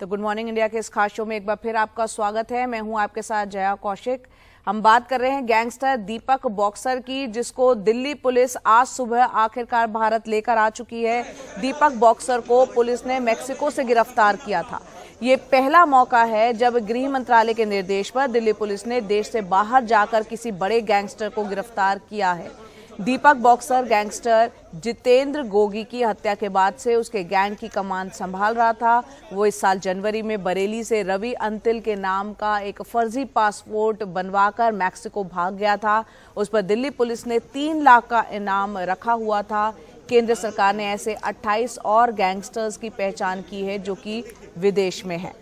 तो good morning India के इस खास शो में एक बार फिर आपका स्वागत है। मैं हूं आपके साथ जया कौशिक। हम बात कर रहे हैं गैंगस्टर दीपक बॉक्सर की, जिसको दिल्ली पुलिस आज सुबह आखिरकार भारत लेकर आ चुकी है। दीपक बॉक्सर को पुलिस ने मेक्सिको से गिरफ्तार किया था। ये पहला मौका है जब गृह मंत्रालय के निर्देश पर दिल्ली पुलिस ने देश से बाहर जाकर किसी बड़े गैंगस्टर को गिरफ्तार किया है। दीपक बॉक्सर गैंगस्टर जितेंद्र गोगी की हत्या के बाद से उसके गैंग की कमान संभाल रहा था। वो इस साल जनवरी में बरेली से रवि अंतिल के नाम का एक फर्जी पासपोर्ट बनवाकर मैक्सिको भाग गया था। उस पर दिल्ली पुलिस ने 3 लाख का इनाम रखा हुआ था। केंद्र सरकार ने ऐसे 28 और गैंगस्टर्स की पहचान की है जो कि विदेश में है।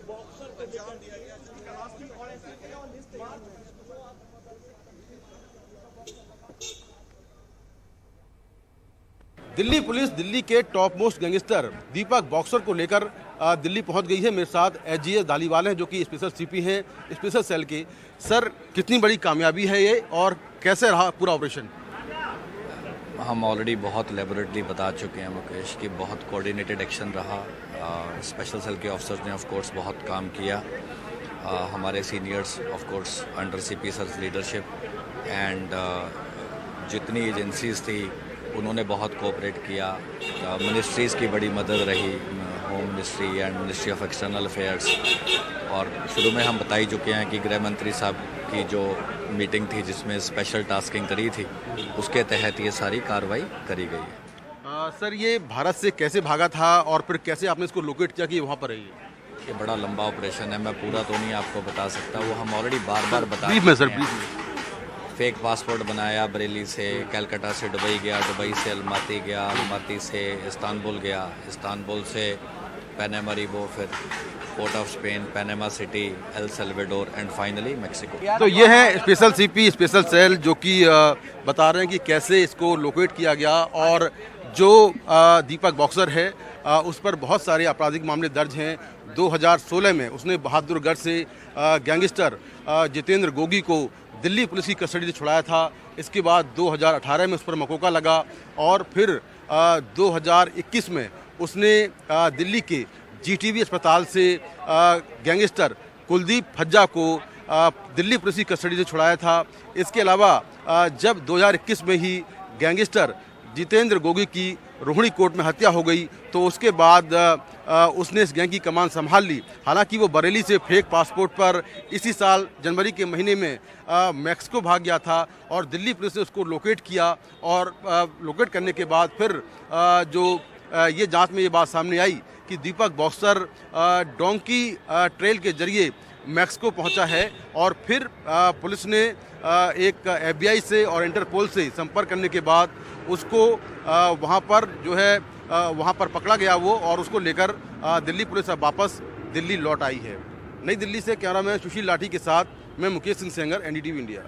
दिल्ली पुलिस दिल्ली के टॉप मोस्ट गैंगस्टर दीपक बॉक्सर को लेकर दिल्ली पहुंच गई है। मेरे साथ एसजीएस धालीवाल हैं जो कि स्पेशल सीपी हैं स्पेशल सेल के। सर, कितनी बड़ी कामयाबी है ये और कैसे रहा पूरा ऑपरेशन? हम ऑलरेडी बहुत लेबोरेटली बता चुके हैं मुकेश कि बहुत कोऑर्डिनेटेड एक्शन रहा। स्पेशल सेल के ऑफिसर्स ने ऑफ कोर्स बहुत काम किया। हमारे seniors of course under CP sir leadership and जितनी एजेंसीज थी उन्होंने बहुत कोऑपरेट किया। मिनिस्ट्रीज़ की बड़ी मदद रही, home ministry and ministry of external affairs. और शुरू में हम बता ही चुके हैं कि गृह मंत्री साहब की जो मीटिंग थी जिसमें स्पेशल टास्किंग करी थी उसके तहत ये सारी कार्रवाई करी गई है। सर, ये भारत से कैसे भागा था और फिर कैसे आपने इसको लोकेट किया कि वहाँ पर है? ये बड़ा लंबा ऑपरेशन है, मैं पूरा तो नहीं आपको बता सकता, वो हम ऑलरेडी बार बार बता ब्रीफ में। सर, ब्रीफ में। फेक पासपोर्ट बनाया, बरेली से कलकत्ता से दुबई गया, दुबई से अलमाती गया, अलमाती से इस्तांबुल गया, इस्तांबुल से पैनामरीबो, फिर port of Spain, Panama city, El Salvador and finally Mexico. तो ये है स्पेशल सीपी स्पेशल सेल जो कि बता रहे हैं कि कैसे इसको लोकेट किया गया। और जो दीपक बॉक्सर है उस पर बहुत सारे आपराधिक मामले दर्ज हैं। 2016 में उसने बहादुरगढ़ से गैंगस्टर जितेंद्र गोगी को दिल्ली पुलिस की कस्टडी से छुड़ाया था। इसके बाद 2018 में उस पर मकोका लगा और फिर 2021 में उसने दिल्ली के जीटीबी अस्पताल से गैंगस्टर कुलदीप फज्जा को दिल्ली पुलिस की कस्टडी से छुड़ाया था। इसके अलावा जब 2021 में ही गैंगस्टर जितेंद्र गोगी की रोहिणी कोर्ट में हत्या हो गई तो उसके बाद उसने इस गैंग की कमान संभाल ली। हालांकि वो बरेली से फेक पासपोर्ट पर इसी साल जनवरी के महीने में मैक्सिको भाग गया था और दिल्ली पुलिस ने उसको लोकेट किया। और लोकेट करने के बाद फिर ये जांच में ये बात सामने आई कि दीपक बॉक्सर डोंकी ट्रेल के जरिए मैक्सिको पहुंचा है और फिर पुलिस ने एक एफबीआई से और इंटरपोल से संपर्क करने के बाद उसको वहां पर जो है वहां पर पकड़ा गया वो, और उसको लेकर दिल्ली पुलिस अब वापस दिल्ली लौट आई है। नई दिल्ली से कैमरामैन सुशील लाठी के साथ मैं Mukesh Singh Sengar, NDTV India.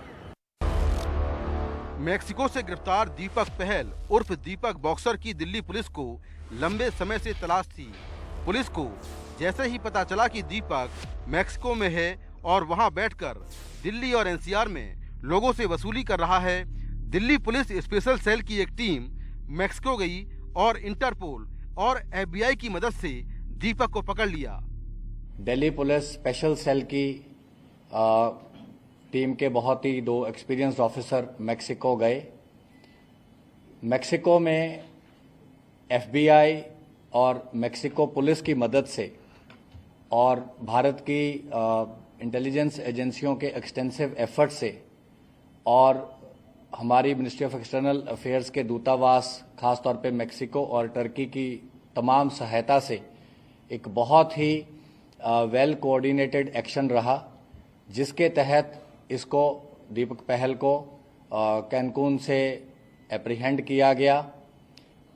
Mexico से गिरफ्तार दीपक पहल उर्फ दीपक बॉक्सर की दिल्ली पुलिस को लंबे समय से तलाश थी। पुलिस को जैसे ही पता चला कि दीपक मैक्सिको में है और वहां बैठकर दिल्ली और एनसीआर में लोगों से वसूली कर रहा है, दिल्ली पुलिस स्पेशल सेल की एक टीम मैक्सिको गई और इंटरपोल और एफबीआई की मदद से दीपक को पकड़ लिया। दिल्ली पुलिस स्पेशल सेल की टीम के बहुत ही 2 एक्सपीरियंस्ड ऑफिसर मैक्सिको गए। मैक्सिको में एफबीआई और मैक्सिको पुलिस की मदद से और भारत की इंटेलिजेंस एजेंसियों के एक्सटेंसिव एफर्ट से और हमारी मिनिस्ट्री ऑफ एक्सटर्नल अफेयर्स के दूतावास खासतौर पे मैक्सिको और टर्की की तमाम सहायता से एक बहुत ही वेल कोऑर्डिनेटेड एक्शन रहा, जिसके तहत इसको दीपक पहल को कैनकून से एप्रीहेंड किया गया।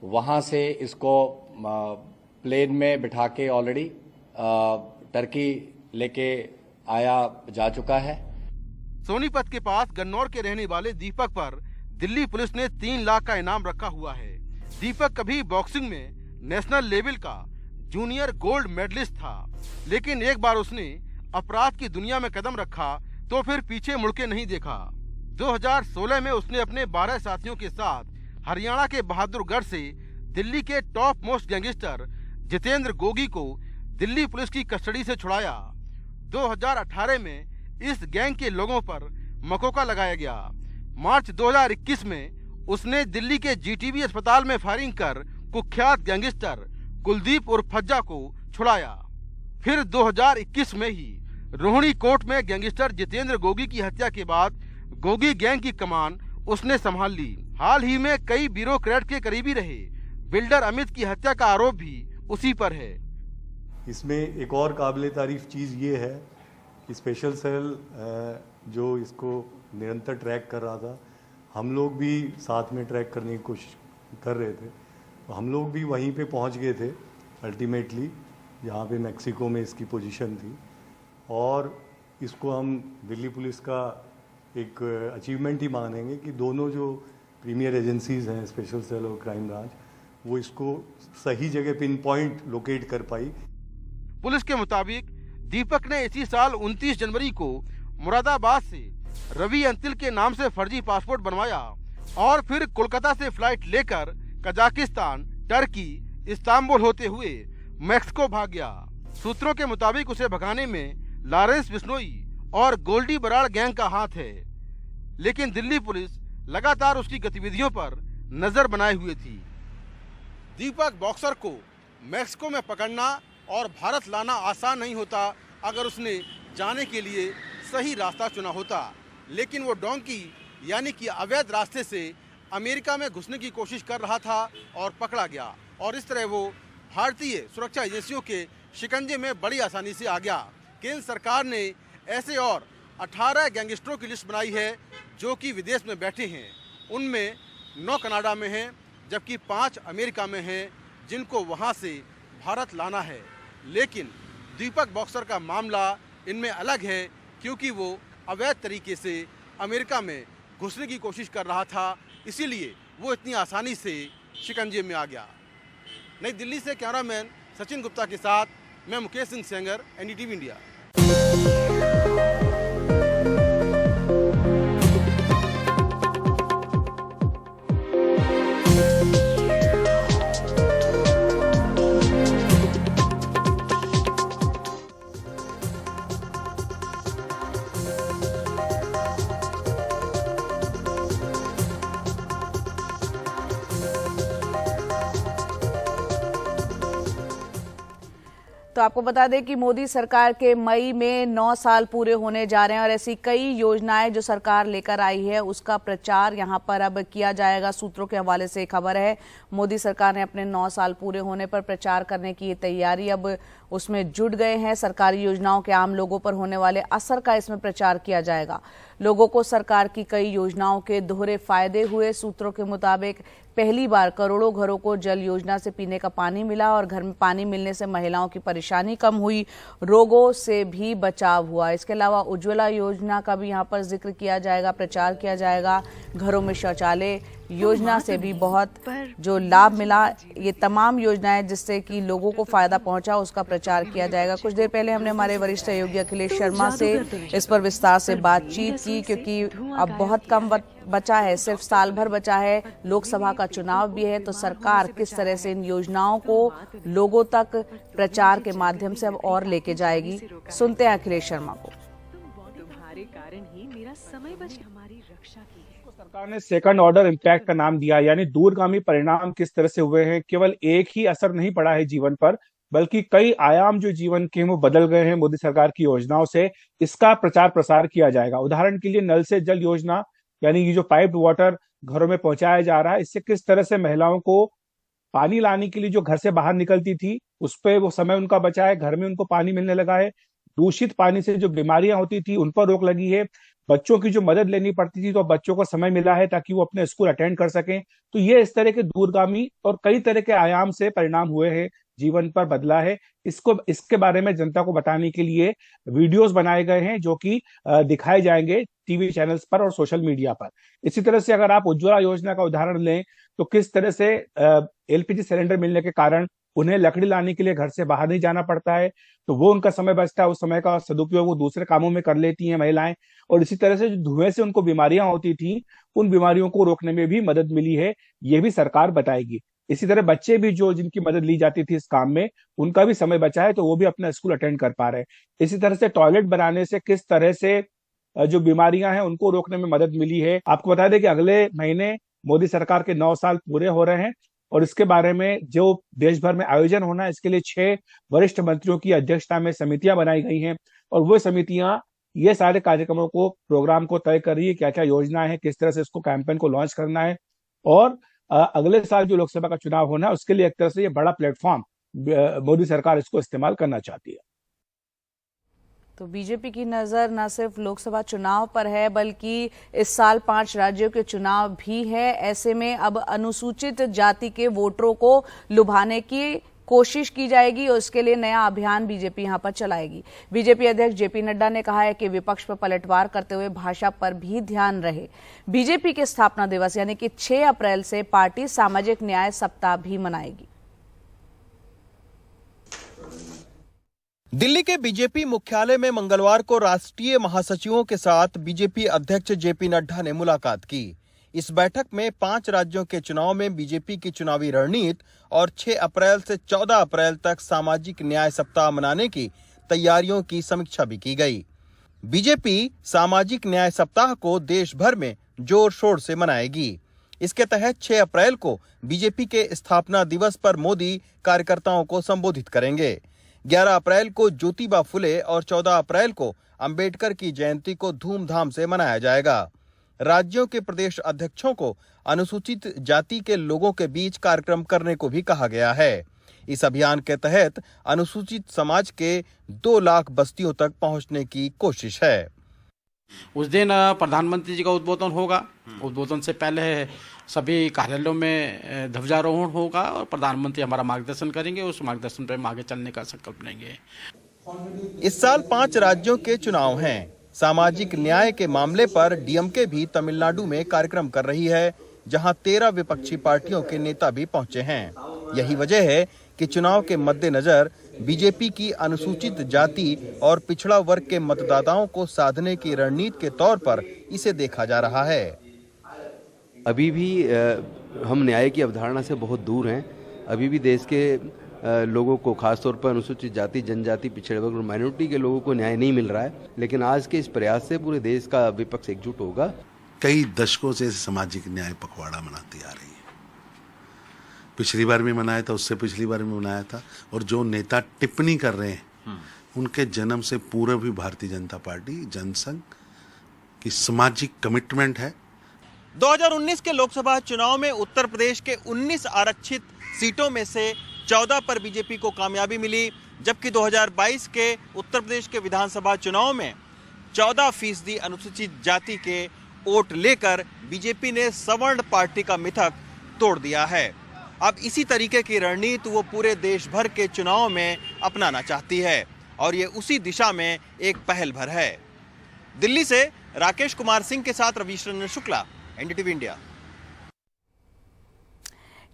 वहाँ से इसको प्लेन में बिठा के ऑलरेडी टर्की लेके आया जा चुका है। सोनीपत के पास गन्नौर के रहने वाले दीपक पर दिल्ली पुलिस ने 3 लाख का इनाम रखा हुआ है। दीपक कभी बॉक्सिंग में नेशनल लेवल का जूनियर गोल्ड मेडलिस्ट था, लेकिन एक बार उसने अपराध की दुनिया में कदम रखा तो फिर पीछे मुड़ के नहीं देखा। 2016 में उसने अपने 12 साथियों के साथ हरियाणा के बहादुरगढ़ से दिल्ली के top most gangster Jitendra Gogi को दिल्ली पुलिस की कस्टडी से छुड़ाया। 2018 में इस गैंग के लोगों पर मकोका लगाया गया। मार्च 2021 में उसने दिल्ली के जीटीबी अस्पताल में फायरिंग कर कुख्यात गैंगस्टर कुलदीप उर्फ फज्जा को छुड़ाया। फिर 2021 में ही रोहिणी कोर्ट में गैंगस्टर जितेंद्र गोगी की हत्या के बाद गोगी गैंग की कमान उसने संभाल ली। हाल ही में कई ब्यूरोक्रेट के करीबी रहे बिल्डर अमित की हत्या का आरोप भी उसी पर है। इसमें एक और काबिले तारीफ चीज़ ये है कि स्पेशल सेल जो इसको निरंतर ट्रैक कर रहा था, हम लोग भी साथ में ट्रैक करने की कोशिश कर रहे थे। हम लोग भी वहीं पे पहुंच गए थे अल्टीमेटली, जहाँ पे मेक्सिको में इसकी पोजीशन थी। और इसको हम दिल्ली पुलिस का एक अचीवमेंट ही मानेंगे कि दोनों जो प्रीमियर एजेंसीज़ हैं, स्पेशल सेल और क्राइम ब्रांच, वो इसको सही जगह पिन पॉइंट लोकेट कर पाई। पुलिस के मुताबिक दीपक ने इसी साल 29 जनवरी को मुरादाबाद से रवि अंतिल के नाम से फर्जी पासपोर्ट बनवाया और फिर कोलकाता से फ्लाइट लेकर कजाकिस्तान, टर्की, इस्तांबुल होते हुए मैक्सिको भाग गया। सूत्रों के मुताबिक उसे भगाने में लॉरेंस बिश्नोई और गोल्डी बराड़ गैंग का हाथ है, लेकिन दिल्ली पुलिस लगातार उसकी गतिविधियों पर नजर बनाए हुए थी। दीपक बॉक्सर को मैक्सिको में पकड़ना और भारत लाना आसान नहीं होता अगर उसने जाने के लिए सही रास्ता चुना होता, लेकिन वो डोंकी यानी कि अवैध रास्ते से अमेरिका में घुसने की कोशिश कर रहा था और पकड़ा गया और इस तरह वो भारतीय सुरक्षा एजेंसियों के शिकंजे में बड़ी आसानी से आ गया। केंद्र सरकार ने ऐसे और 18 गैंगस्टरों की लिस्ट बनाई है जो कि विदेश में बैठे हैं। उनमें 9 कनाडा में हैं जबकि 5 अमेरिका में हैं जिनको वहां से भारत लाना है। लेकिन दीपक बॉक्सर का मामला इनमें अलग है क्योंकि वो अवैध तरीके से अमेरिका में घुसने की कोशिश कर रहा था, इसीलिए वो इतनी आसानी से शिकंजे में आ गया। नई दिल्ली से कैमरामैन सचिन गुप्ता के साथ मैं मुकेश सिंह सेंगर, एनडीटीवी इंडिया। तो आपको बता दें कि मोदी सरकार के मई में 9 साल पूरे होने जा रहे हैं और ऐसी कई योजनाएं जो सरकार लेकर आई है उसका प्रचार यहां पर अब किया जाएगा। सूत्रों के हवाले से खबर है, मोदी सरकार ने अपने 9 साल पूरे होने पर प्रचार करने की तैयारी अब उसमें जुट गए हैं। सरकारी योजनाओं के आम लोगों पर होने वाले असर का इसमें प्रचार किया जाएगा। लोगों को सरकार की कई योजनाओं के दोहरे फायदे हुए। सूत्रों के मुताबिक पहली बार करोड़ों घरों को जल योजना से पीने का पानी मिला और घर में पानी मिलने से महिलाओं की परेशानी कम हुई, रोगों से भी बचाव हुआ। इसके अलावा उज्ज्वला योजना का भी यहाँ पर जिक्र किया जाएगा, प्रचार किया जाएगा। घरों में शौचालय योजना से भी बहुत जो लाभ मिला, ये तमाम योजनाएं जिससे कि लोगों को फायदा पहुंचा उसका प्रचार किया जाएगा। कुछ देर पहले हमने हमारे वरिष्ठ सहयोगी अखिलेश शर्मा से इस पर विस्तार से बातचीत की क्योंकि अब बहुत कम बचा है, सिर्फ साल भर बचा है, लोकसभा का चुनाव भी है, तो सरकार किस तरह से इन योजनाओं को लोगों तक प्रचार के माध्यम से अब और लेके जाएगी। सुनते हैं अखिलेश शर्मा को। तुम्हारे कारण ही मेरा समय बच हमारी रक्षा की है। सरकार ने सेकंड ऑर्डर इम्पैक्ट का नाम दिया, यानी दूरगामी परिणाम किस तरह से हुए हैं। केवल एक ही असर नहीं पड़ा है जीवन पर, बल्कि कई आयाम जो जीवन के वो बदल गए हैं मोदी सरकार की योजनाओं से। इसका प्रचार प्रसार किया जाएगा। उदाहरण के लिए नल से जल योजना, यानी ये जो पाइप्ड वाटर घरों में पहुंचाया जा रहा है, इससे किस तरह से महिलाओं को पानी लाने के लिए जो घर से बाहर निकलती थी उस पर वो समय उनका बचा है, घर में उनको पानी मिलने लगा है। दूषित पानी से जो बीमारियां होती थी उन पर रोक लगी है। बच्चों की जो मदद लेनी पड़ती थी तो बच्चों को समय मिला है ताकि वो अपने स्कूल अटेंड कर सकें। तो ये इस तरह के दूरगामी और कई तरह के आयाम से परिणाम हुए हैं, जीवन पर बदला है। इसके बारे में जनता को बताने के लिए वीडियोस बनाए गए हैं जो कि दिखाए जाएंगे टीवी चैनल्स पर और सोशल मीडिया पर। इसी तरह से अगर आप उज्ज्वला योजना का उदाहरण लें तो किस तरह से एलपीजी सिलेंडर मिलने के कारण उन्हें लकड़ी लाने के लिए घर से बाहर नहीं जाना पड़ता है, तो वो उनका समय बचता है, उस समय का सदुपयोग वो दूसरे कामों में कर लेती हैं महिलाएं। और इसी तरह से जो धुएं से उनको बीमारियां होती थी उन बीमारियों को रोकने में भी मदद मिली है, ये भी सरकार बताएगी। इसी तरह बच्चे भी जो जिनकी मदद ली जाती थी इस काम में, उनका भी समय बचा है तो वो भी अपना स्कूल अटेंड कर पा रहे हैं। इसी तरह से टॉयलेट बनाने से किस तरह से जो बीमारियां हैं उनको रोकने में मदद मिली है। आपको बता दें कि अगले महीने मोदी सरकार के 9 साल पूरे हो रहे हैं और इसके बारे में जो देश भर में आयोजन होना है, इसके लिए 6 वरिष्ठ मंत्रियों की अध्यक्षता में समितियां बनाई गई हैं और वो समितियां ये सारे कार्यक्रमों को, प्रोग्राम को तय कर रही है, क्या क्या योजनाएं हैं, किस तरह से इसको कैंपेन को लॉन्च करना है और अगले साल जो लोकसभा का चुनाव होना है उसके लिए एक तरह से ये बड़ा प्लेटफॉर्म मोदी सरकार इसको इस्तेमाल करना चाहती है। तो बीजेपी की नजर न सिर्फ लोकसभा चुनाव पर है बल्कि इस साल 5 राज्यों के चुनाव भी है। ऐसे में अब अनुसूचित जाति के वोटरों को लुभाने की कोशिश की जाएगी और इसके लिए नया अभियान बीजेपी यहां पर चलाएगी। बीजेपी अध्यक्ष जेपी नड्डा ने कहा है कि विपक्ष पर पलटवार करते हुए भाषा पर भी ध्यान रहे। बीजेपी के स्थापना दिवस यानी कि 6 अप्रैल से पार्टी सामाजिक न्याय सप्ताह भी मनाएगी। दिल्ली के बीजेपी मुख्यालय में मंगलवार को राष्ट्रीय महासचिवों के साथ बीजेपी अध्यक्ष जेपी नड्डा ने मुलाकात की। इस बैठक में 5 राज्यों के चुनाव में बीजेपी की चुनावी रणनीति और 6 अप्रैल से 14 अप्रैल तक सामाजिक न्याय सप्ताह मनाने की तैयारियों की समीक्षा भी की गई। बीजेपी सामाजिक न्याय सप्ताह को देश भर में जोर शोर से मनाएगी। इसके तहत 6 अप्रैल को बीजेपी के स्थापना दिवस पर मोदी कार्यकर्ताओं को संबोधित करेंगे। 11 अप्रैल को ज्योतिबा फुले और 14 अप्रैल को अंबेडकर की जयंती को धूमधाम से मनाया जाएगा। राज्यों के प्रदेश अध्यक्षों को अनुसूचित जाति के लोगों के बीच कार्यक्रम करने को भी कहा गया है। इस अभियान के तहत अनुसूचित समाज के 2 लाख बस्तियों तक पहुंचने की कोशिश है। उस दिन प्रधानमंत्री जी का उद्बोधन होगा। उद्बोधन से पहले सभी कार्यालयों में ध्वजारोहण होगा और प्रधानमंत्री हमारा मार्गदर्शन करेंगे। उस मार्गदर्शन पर हम आगे चलने का संकल्प लेंगे। इस साल 5 राज्यों के चुनाव हैं। सामाजिक न्याय के मामले पर डीएमके भी तमिलनाडु में कार्यक्रम कर रही है, जहां 13 विपक्षी पार्टियों के नेता भी पहुंचे हैं। यही वजह है कि चुनाव के मद्देनजर बीजेपी की अनुसूचित जाति और पिछड़ा वर्ग के मतदाताओं को साधने की रणनीति के तौर पर इसे देखा जा रहा है। अभी भी हम न्याय की अवधारणा से बहुत दूर हैं। अभी भी देश के लोगों को, खासतौर पर अनुसूचित जाति, जनजाति, पिछड़े वर्ग और माइनॉरिटी के लोगों को न्याय नहीं मिल रहा है। लेकिन आज के इस प्रयास से पूरे देश का विपक्ष एकजुट होगा। कई दशकों से सामाजिक न्याय पखवाड़ा मनाती आ रही है। पिछली बार भी मनाया था, उससे पिछली बार भी मनाया था। और जो नेता टिप्पणी कर रहे हैं उनके जन्म से पूर्व भी भारतीय जनता पार्टी, जनसंघ की सामाजिक कमिटमेंट है। 2019 के लोकसभा चुनाव में उत्तर प्रदेश के 19 आरक्षित सीटों में से 14 पर बीजेपी को कामयाबी मिली, जबकि 2022 के उत्तर प्रदेश के विधानसभा चुनाव में 14% अनुसूचित जाति के वोट लेकर बीजेपी ने सवर्ण पार्टी का मिथक तोड़ दिया है। अब इसी तरीके की रणनीति वो पूरे देश भर के चुनाव में अपनाना चाहती है और ये उसी दिशा में एक पहल भर है। दिल्ली से राकेश कुमार सिंह के साथ रवीश रंजन शुक्ला, एनडीटीवी इंडिया।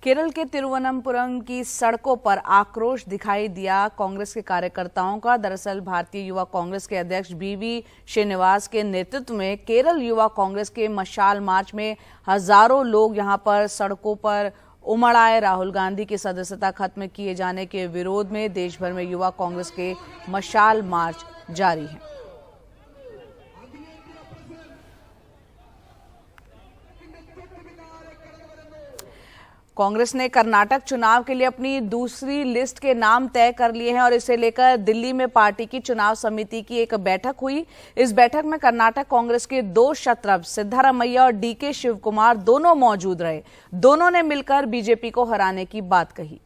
केरल के तिरुवनंतपुरम की सड़कों पर आक्रोश दिखाई दिया कांग्रेस के कार्यकर्ताओं का। दरअसल भारतीय युवा कांग्रेस के अध्यक्ष बीवी श्रीनिवास के नेतृत्व में केरल युवा कांग्रेस के मशाल मार्च में हजारों लोग यहां पर सड़कों पर उमड़ आए। राहुल गांधी की सदस्यता खत्म किए जाने के विरोध में देश भर में युवा कांग्रेस के मशाल मार्च जारी है। कांग्रेस ने कर्नाटक चुनाव के लिए अपनी दूसरी लिस्ट के नाम तय कर लिए हैं और इसे लेकर दिल्ली में पार्टी की चुनाव समिति की एक बैठक हुई। इस बैठक में कर्नाटक कांग्रेस के 2 शत्रप सिद्धारमैया और डीके शिवकुमार दोनों मौजूद रहे। दोनों ने मिलकर बीजेपी को हराने की बात कही।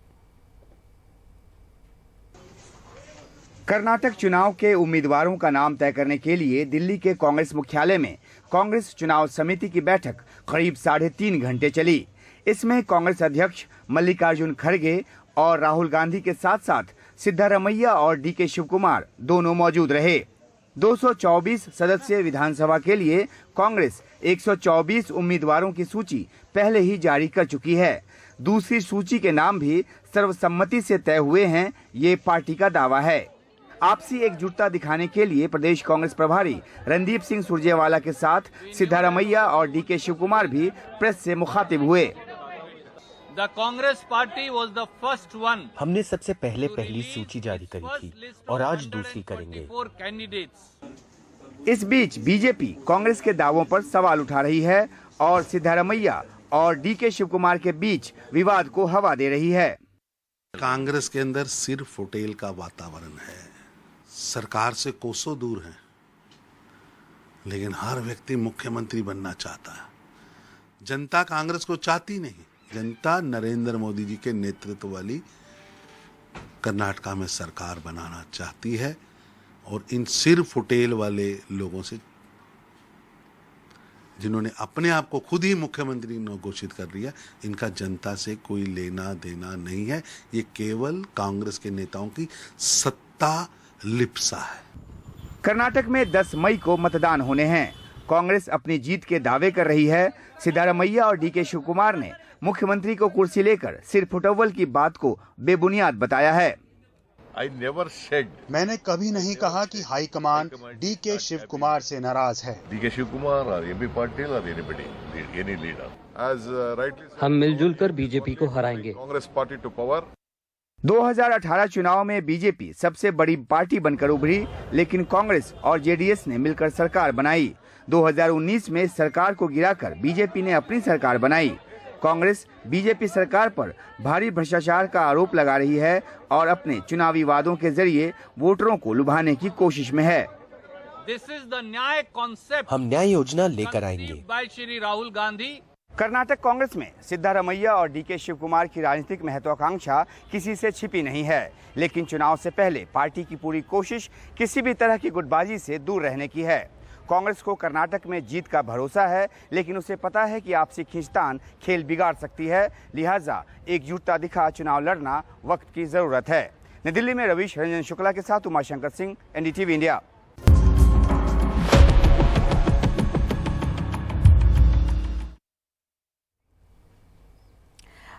कर्नाटक चुनाव के उम्मीदवारों का नाम तय करने के लिए दिल्ली के कांग्रेस मुख्यालय में कांग्रेस चुनाव समिति की बैठक करीब 3.5 घंटे चली। इसमें कांग्रेस अध्यक्ष मल्लिकार्जुन खड़गे और राहुल गांधी के साथ साथ सिद्धारमैया और डीके शिवकुमार दोनों मौजूद रहे। 224 सदस्यीय विधानसभा के लिए कांग्रेस 124 उम्मीदवारों की सूची पहले ही जारी कर चुकी है। दूसरी सूची के नाम भी सर्वसम्मति से तय हुए हैं, ये पार्टी का दावा है। आपसी एकजुटता दिखाने के लिए प्रदेश कांग्रेस प्रभारी रणदीप सिंह सुरजेवाला के साथ सिद्धारमैया और डीके शिवकुमार भी प्रेस से मुखातिब हुए। The Congress Party was the first one. हमने सबसे पहले पहली सूची जारी करी थी और आज दूसरी करेंगे। इस बीच बीजेपी कांग्रेस के दावों पर सवाल उठा रही है और सिद्धारमैया और डीके शिवकुमार के बीच विवाद को हवा दे रही है। कांग्रेस के अंदर सिर्फ होटेल का वातावरण है, सरकार से कोसों दूर है, लेकिन हर व्यक्ति मुख्यमंत्री बनना चाहता है। जनता कांग्रेस को चाहती नहीं, जनता नरेंद्र मोदी जी के नेतृत्व वाली कर्नाटका में सरकार बनाना चाहती है और इन सिर्फ होटेल वाले लोगों से, जिन्होंने अपने आप को खुद ही मुख्यमंत्री घोषित कर लिया, इनका जनता से कोई लेना देना नहीं है। ये केवल कांग्रेस के नेताओं की सत्ता लिप्सा है। कर्नाटक में 10 मई को मतदान होने हैं। कांग्रेस अपनी जीत के दावे कर रही है। सिद्धारमैया और डीके शिवकुमार ने मुख्यमंत्री को कुर्सी लेकर सिर्फ फुटबॉल की बात को बेबुनियाद बताया है। मैंने कभी नहीं कहा कि हाईकमान डीके शिवकुमार से नाराज है। डीके शिवकुमार और एबी पाटिल और एनी लीडर हम मिलजुल कर बीजेपी को हराएंगे। Congress party to power. 2018 चुनाव में बीजेपी सबसे बड़ी पार्टी बनकर उभरी, लेकिन कांग्रेस और जेडीएस ने मिलकर सरकार बनाई। 2019 में सरकार को गिराकर बीजेपी ने अपनी सरकार बनाई। कांग्रेस बीजेपी सरकार पर भारी भ्रष्टाचार का आरोप लगा रही है और अपने चुनावी वादों के जरिए वोटरों को लुभाने की कोशिश में है। हम न्याय योजना लेकर आएंगे। श्री राहुल गांधी। कर्नाटक कांग्रेस में सिद्धारमैया और डीके शिवकुमार की राजनीतिक महत्वाकांक्षा किसी से छिपी नहीं है, लेकिन चुनाव से पहले पार्टी की पूरी कोशिश किसी भी तरह की गुटबाजी से दूर रहने की है। कांग्रेस को कर्नाटक में जीत का भरोसा है, लेकिन उसे पता है कि आपसी खींचतान खेल बिगाड़ सकती है, लिहाजा एकजुटता दिखा चुनाव लड़ना वक्त की जरूरत है। नई दिल्ली में रवीश रंजन शुक्ला के साथ Umashankar Singh, NDTV India.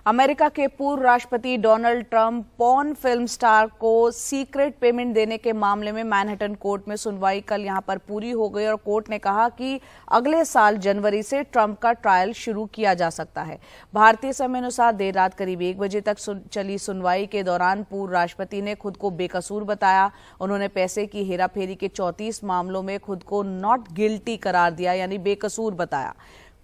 America के पूर्व राष्ट्रपति Donald Trump porn film star को सीक्रेट पेमेंट देने के मामले में मैनहट्टन कोर्ट में सुनवाई कल यहां पर पूरी हो गई और कोर्ट ने कहा कि अगले साल जनवरी से ट्रंप का ट्रायल शुरू किया जा सकता है। भारतीय समय अनुसार देर रात करीब 1 बजे तक चली सुनवाई के दौरान पूर्व राष्ट्रपति ने खुद को बेकसूर बताया। उन्होंने पैसे की हेराफेरी के 34 मामलों में खुद को नॉट गिल्टी करार दिया, यानी बेकसूर बताया।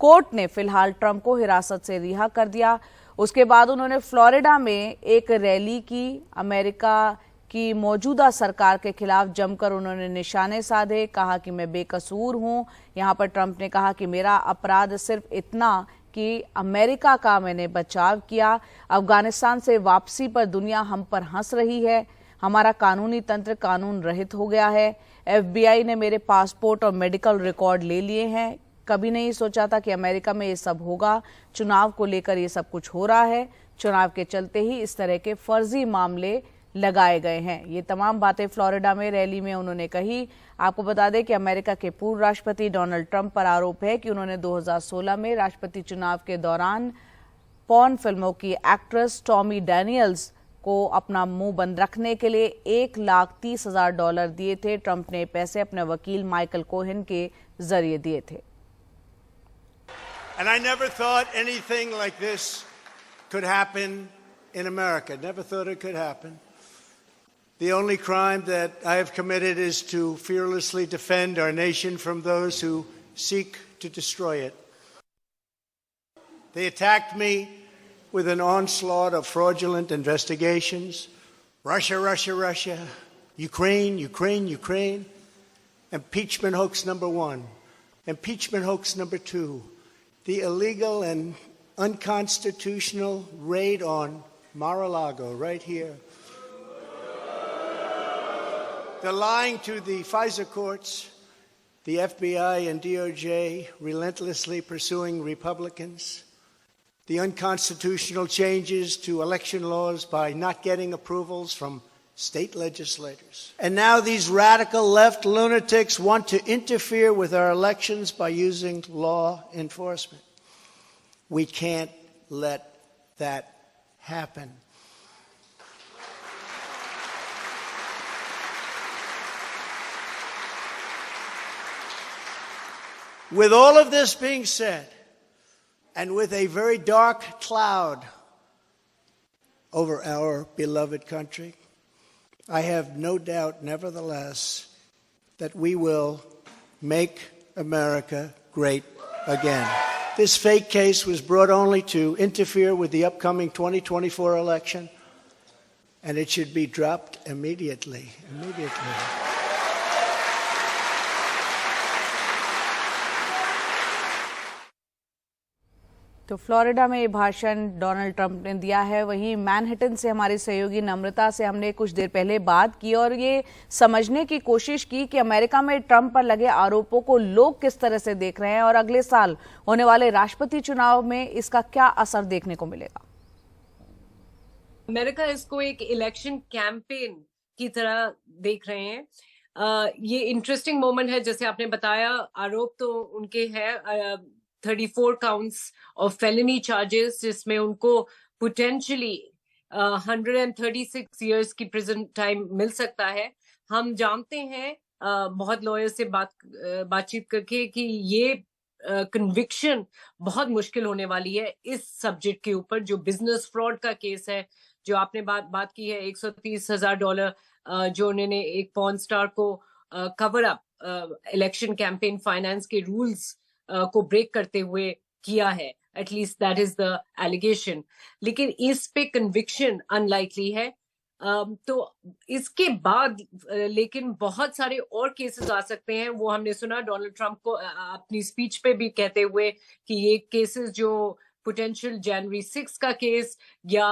कोर्ट ने फिलहाल ट्रंप को हिरासत से रिहा कर दिया। उसके बाद उन्होंने फ्लोरिडा में एक रैली की। अमेरिका की मौजूदा सरकार के खिलाफ जमकर उन्होंने निशाने साधे, कहा कि मैं बेकसूर हूं। यहां पर ट्रंप ने कहा कि मेरा अपराध सिर्फ इतना कि अमेरिका का मैंने बचाव किया। अफगानिस्तान से वापसी पर दुनिया हम पर हंस रही है। हमारा कानूनी तंत्र कानून रहित हो गया है। FBI ने मेरे पासपोर्ट और मेडिकल रिकॉर्ड ले लिए हैं। कभी नहीं सोचा था कि अमेरिका में ये सब होगा। चुनाव को लेकर ये सब कुछ हो रहा है। चुनाव के चलते ही इस तरह के फर्जी मामले लगाए गए हैं। ये तमाम बातें फ्लोरिडा में रैली में उन्होंने कही। आपको बता दें कि अमेरिका के पूर्व राष्ट्रपति डोनाल्ड ट्रंप पर आरोप है कि उन्होंने 2016 में राष्ट्रपति चुनाव के दौरान पॉर्न फिल्मों की एक्ट्रेस स्टॉर्मी डैनियल्स को अपना मुंह बंद रखने के लिए $1,30,000 दिए थे। ट्रंप ने पैसे अपने वकील माइकल कोहेन के जरिए दिए थे। And I never thought anything like this could happen in America. Never thought it could happen. The only crime that I have committed is to fearlessly defend our nation from those who seek to destroy it. They attacked me with an onslaught of fraudulent investigations. Russia, Russia, Russia. Ukraine, Ukraine, Ukraine. Impeachment hoax number 1. Impeachment hoax number 2. The illegal and unconstitutional raid on Mar-a-Lago, right here. They're lying to the FISA courts, the FBI and DOJ relentlessly pursuing Republicans, the unconstitutional changes to election laws by not getting approvals from state legislators. And now these radical left lunatics want to interfere with our elections by using law enforcement. We can't let that happen. With all of this being said, and with a very dark cloud over our beloved country. I have no doubt, nevertheless, that we will make America great again. This fake case was brought only to interfere with the upcoming 2024 election, and it should be dropped immediately. तो Florida में ये भाषण Donald Trump ने दिया है। वहीं Manhattan से हमारी सहयोगी नम्रता से हमने कुछ देर पहले बात की और ये समझने की कोशिश की कि अमेरिका में ट्रंप पर लगे आरोपों को लोग किस तरह से देख रहे हैं और अगले साल होने वाले राष्ट्रपति चुनाव में इसका क्या असर देखने को मिलेगा। अमेरिका इसको एक इलेक्शन कैंपेन की तरह देख रहे हैं। ये इंटरेस्टिंग मोमेंट है, जैसे आपने बताया। आरोप तो उनके हैं 34 काउंट्स ऑफ फेलिनी चार्जेस, जिसमें उनको पोटेंशियली 136 इयर्स की प्रिजन टाइम मिल सकता है। हम जानते हैं बहुत लॉयर से बातचीत करके कि ये कन्विक्शन बहुत मुश्किल होने वाली है इस सब्जेक्ट के ऊपर, जो बिजनेस फ्रॉड का केस है, जो आपने बात की है। $130,000 जो उन्होंने एक पॉर्न स्टार को cover up election campaign finance के रूल्स को ब्रेक करते हुए किया है। At least that is the allegation, लेकिन इस पे कन्विक्शन अनलाइकली है। तो इसके बाद लेकिन बहुत सारे और केसेस आ सकते हैं। वो हमने सुना डोनाल्ड ट्रंप को अपनी स्पीच पे भी कहते हुए कि ये केसेस जो पोटेंशियल जनवरी 6 का केस या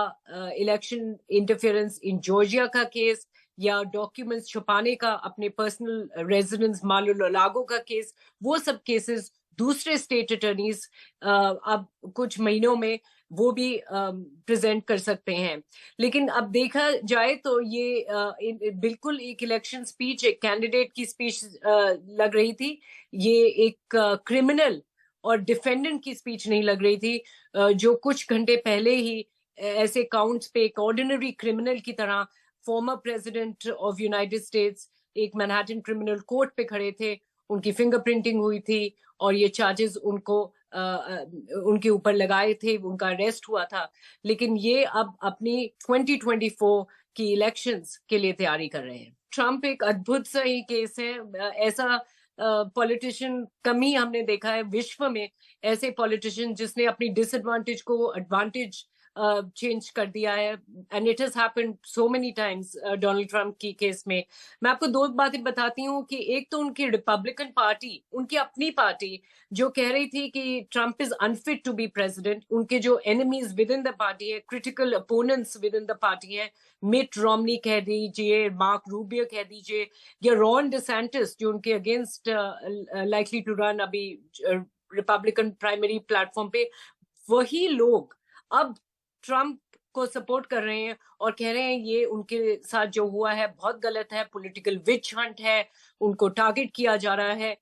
इलेक्शन इंटरफेरेंस इन जॉर्जिया का केस या डॉक्यूमेंट्स छुपाने का अपने पर्सनल रेजिडेंस मार-ए-लागो का केस, वो सब केसेस दूसरे स्टेट अटर्नीज अब कुछ महीनों में वो भी प्रेजेंट कर सकते हैं। लेकिन अब देखा जाए तो ये बिल्कुल एक इलेक्शन स्पीच, एक कैंडिडेट की स्पीच लग रही थी। ये एक क्रिमिनल और डिफेंडेंट की स्पीच नहीं लग रही थी, जो कुछ घंटे पहले ही ऐसे काउंट्स पे एक ऑर्डिनरी क्रिमिनल की तरह former president of United states एक मैनहट्टन क्रिमिनल कोर्ट पे खड़े थे। उनकी फिंगरप्रिंटिंग हुई थी और ये चार्जेस उनके ऊपर लगाए थे, उनका अरेस्ट हुआ था। लेकिन ये अब अपनी 2024 की इलेक्शंस के लिए तैयारी कर रहे हैं। ट्रंप एक अद्भुत सा ही केस है। ऐसा पॉलिटिशियन कम ही हमने देखा है विश्व में, ऐसे पॉलिटिशियन जिसने अपनी डिसएडवांटेज को एडवांटेज चेंज कर दिया है। And it has happened so many times Donald Trump की केस में। मैं आपको दो बातें बताती हूँ कि एक तो उनकी रिपब्लिकन पार्टी, उनकी अपनी पार्टी जो कह रही थी कि Trump is unfit to be president, उनके जो enemies within the party है, critical opponents within the party है, मिट रोमनी कह दीजिए, मार्क रूबियो कह दीजिए, या रॉन डिसेंटिस जो उनके अगेंस्ट लाइकली टू रन अभी रिपब्लिकन प्राइमरी प्लेटफॉर्म पे, वही लोग अब ट्रंप को सपोर्ट कर रहे हैं और कह रहे हैं ये उनके साथ जो हुआ है बहुत गलत है, पॉलिटिकल विच हंट है, उनको टारगेट किया जा रहा है।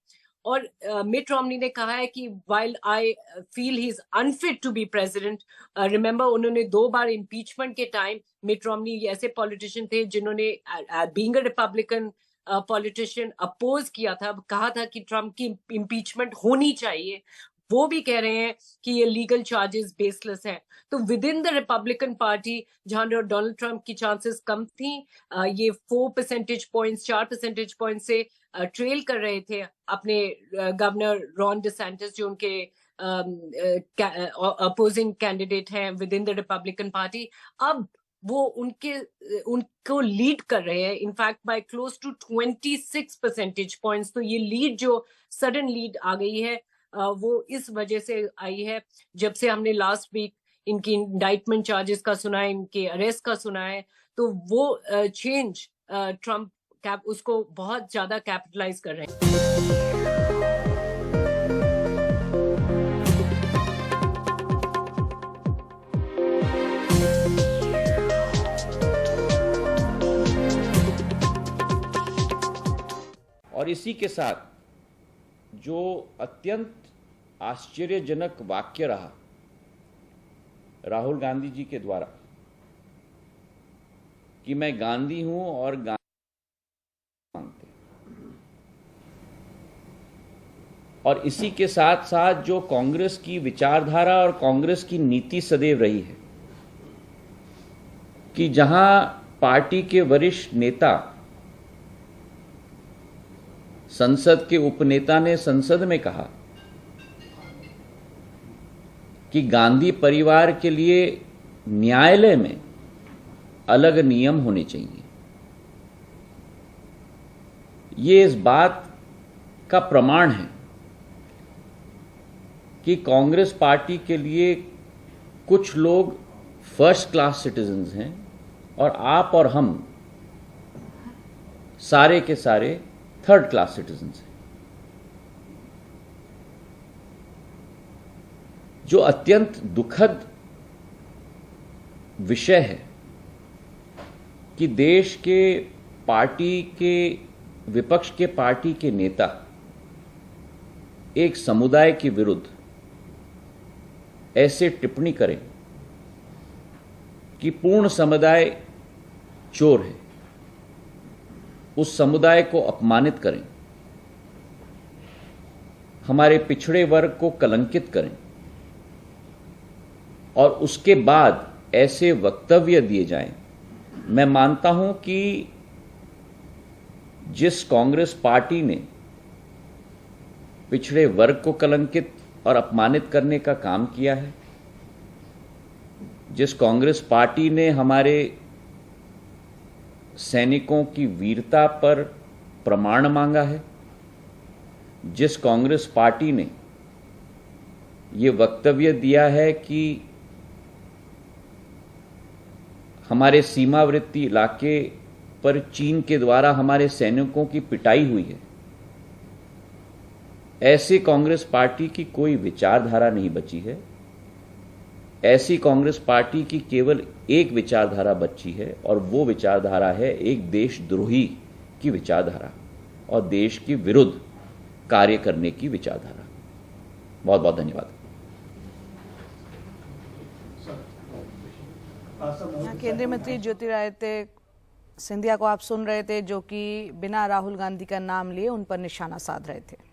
और मिट रोमनी ने कहा है कि while I feel he is unfit to be president, remember उन्होंने 2 बार इम्पीचमेंट के टाइम मिट रोमनी ऐसे पॉलिटिशियन थे जिन्होंने being a Republican politician oppose किया था, कहा था कि ट्रंप की इम्पीचमेंट होनी चाहिए। वो भी कह रहे हैं कि ये लीगल चार्जेस बेसलेस हैं। तो with in the Republican party जहां डोनाल्ड ट्रंप की चांसेस कम थी, ये 4 परसेंटेज पॉइंट से ट्रेल कर रहे थे अपने गवर्नर रॉन डिसेंटिस जो उनके अपोजिंग कैंडिडेट हैं within the Republican party. अब वो उनको लीड कर रहे हैं, in fact by close to 26 percentage points. तो ये लीड जो सडन लीड आ गई है वो इस वजह से आई है जब से हमने लास्ट वीक इनकी इंडाइटमेंट चार्जेस का सुना है, इनके अरेस्ट का सुना है। तो वो चेंज ट्रंप उसको बहुत ज्यादा कैपिटलाइज कर रहे हैं। और इसी के साथ जो अत्यंत आश्चर्यजनक वाक्य रहा राहुल गांधी जी के द्वारा कि मैं गांधी हूं और मानते, और इसी के साथ साथ जो कांग्रेस की विचारधारा और कांग्रेस की नीति सदैव रही है कि जहां पार्टी के वरिष्ठ नेता, संसद के उपनेता ने संसद में कहा कि गांधी परिवार के लिए न्यायालय में अलग नियम होने चाहिए, ये इस बात का प्रमाण है कि कांग्रेस पार्टी के लिए कुछ लोग फर्स्ट क्लास सिटीजन्स हैं और आप और हम सारे के सारे थर्ड क्लास सिटीजन्स हैं। जो अत्यंत दुखद विषय है कि देश के पार्टी के विपक्ष के पार्टी के नेता एक समुदाय के विरुद्ध ऐसे टिप्पणी करें कि पूर्ण समुदाय चोर है, उस समुदाय को अपमानित करें, हमारे पिछड़े वर्ग को कलंकित करें और उसके बाद ऐसे वक्तव्य दिए जाएं। मैं मानता हूं कि जिस कांग्रेस पार्टी ने पिछड़े वर्ग को कलंकित और अपमानित करने का काम किया है, जिस कांग्रेस पार्टी ने हमारे सैनिकों की वीरता पर प्रमाण मांगा है, जिस कांग्रेस पार्टी ने ये वक्तव्य दिया है कि हमारे सीमावर्ती इलाके पर चीन के द्वारा हमारे सैनिकों की पिटाई हुई है, ऐसे कांग्रेस पार्टी की कोई विचारधारा नहीं बची है। ऐसी कांग्रेस पार्टी की केवल एक विचारधारा बची है और वो विचारधारा है एक देशद्रोही की विचारधारा और देश के विरुद्ध कार्य करने की विचारधारा। बहुत बहुत धन्यवाद। केंद्रीय मंत्री ज्योतिरादित्य सिंधिया को आप सुन रहे थे, जो कि बिना राहुल गांधी का नाम लिए उन पर निशाना साध रहे थे।